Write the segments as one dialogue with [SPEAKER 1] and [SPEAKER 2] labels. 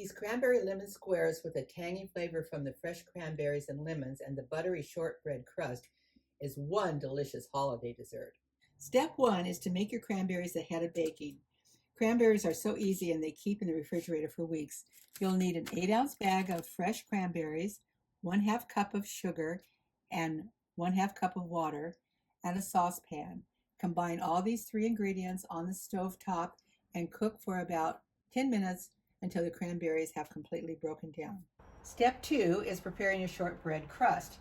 [SPEAKER 1] These cranberry lemon squares with a tangy flavor from the fresh cranberries and lemons and the buttery shortbread crust is one delicious holiday dessert. Step 1 is to make your cranberries ahead of baking. Cranberries are so easy and they keep in the refrigerator for weeks. You'll need an 8-ounce bag of fresh cranberries, 1/2 cup of sugar, and 1/2 cup of water, and a saucepan. Combine all these 3 ingredients on the stove top and cook for about 10 minutes until the cranberries have completely broken down. Step 2 is preparing your shortbread crust.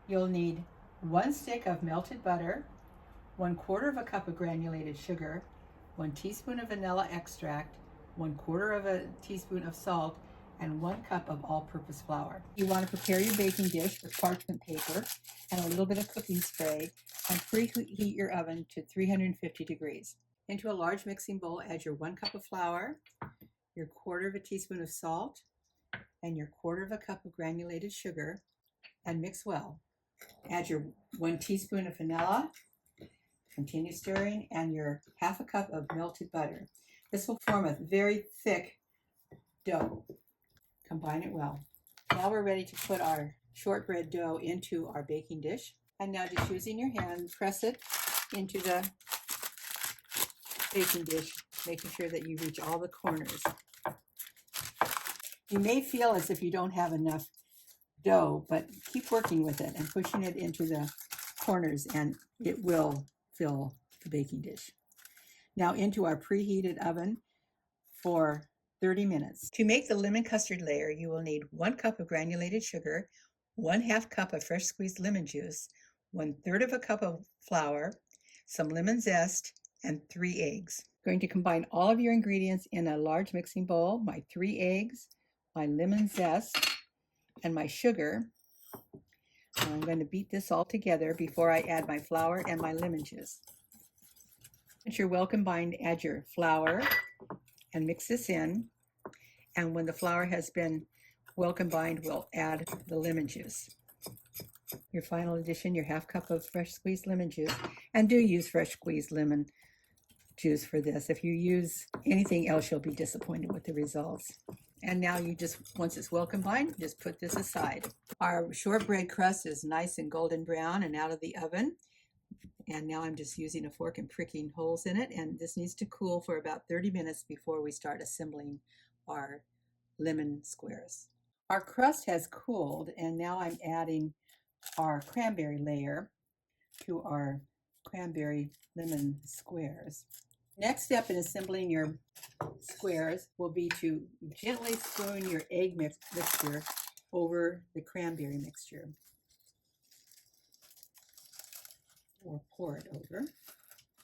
[SPEAKER 1] You'll need 1 stick of melted butter, 1/4 cup of granulated sugar, 1 teaspoon of vanilla extract, 1/4 teaspoon of salt, and 1 cup of all-purpose flour. You want to prepare your baking dish with parchment paper and a little bit of cooking spray and preheat your oven to 350 degrees. Into a large mixing bowl, add your 1 cup of flour, your 1/4 teaspoon of salt, and your 1/4 cup of granulated sugar, and mix well. Add your 1 teaspoon of vanilla, continue stirring, and your 1/2 cup of melted butter. This will form a very thick dough. Combine it well. Now we're ready to put our shortbread dough into our baking dish. And now just using your hand, press it into the baking dish, making sure that you reach all the corners. You may feel as if you don't have enough dough, but keep working with it and pushing it into the corners and it will fill the baking dish. Now into our preheated oven for 30 minutes. To make the lemon custard layer, you will need 1 cup of granulated sugar, 1/2 cup of fresh squeezed lemon juice, 1/3 cup of flour, some lemon zest, and 3 eggs. I'm going to combine all of your ingredients in a large mixing bowl, my 3 eggs, my lemon zest, and my sugar. And I'm going to beat this all together before I add my flour and my lemon juice. Once you're well combined, add your flour and mix this in. And when the flour has been well combined, we'll add the lemon juice. Your final addition, your 1/2 cup of fresh squeezed lemon juice. And do use fresh squeezed lemon juice for this. If you use anything else, you'll be disappointed with the results. And now you just, once it's well combined, just put this aside. Our shortbread crust is nice and golden brown and out of the oven. And now I'm just using a fork and pricking holes in it. And this needs to cool for about 30 minutes before we start assembling our lemon squares. Our crust has cooled, and now I'm adding our cranberry layer to our cranberry lemon squares. Next step in assembling your squares will be to gently spoon your egg mixture over the cranberry mixture, or pour it over.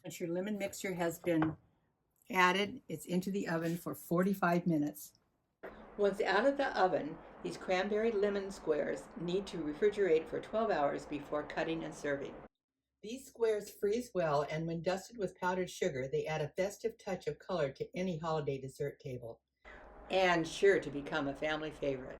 [SPEAKER 1] Once your lemon mixture has been added, it's into the oven for 45 minutes. Once out of the oven, these cranberry lemon squares need to refrigerate for 12 hours before cutting and serving. These squares freeze well, and when dusted with powdered sugar, they add a festive touch of color to any holiday dessert table, and sure to become a family favorite.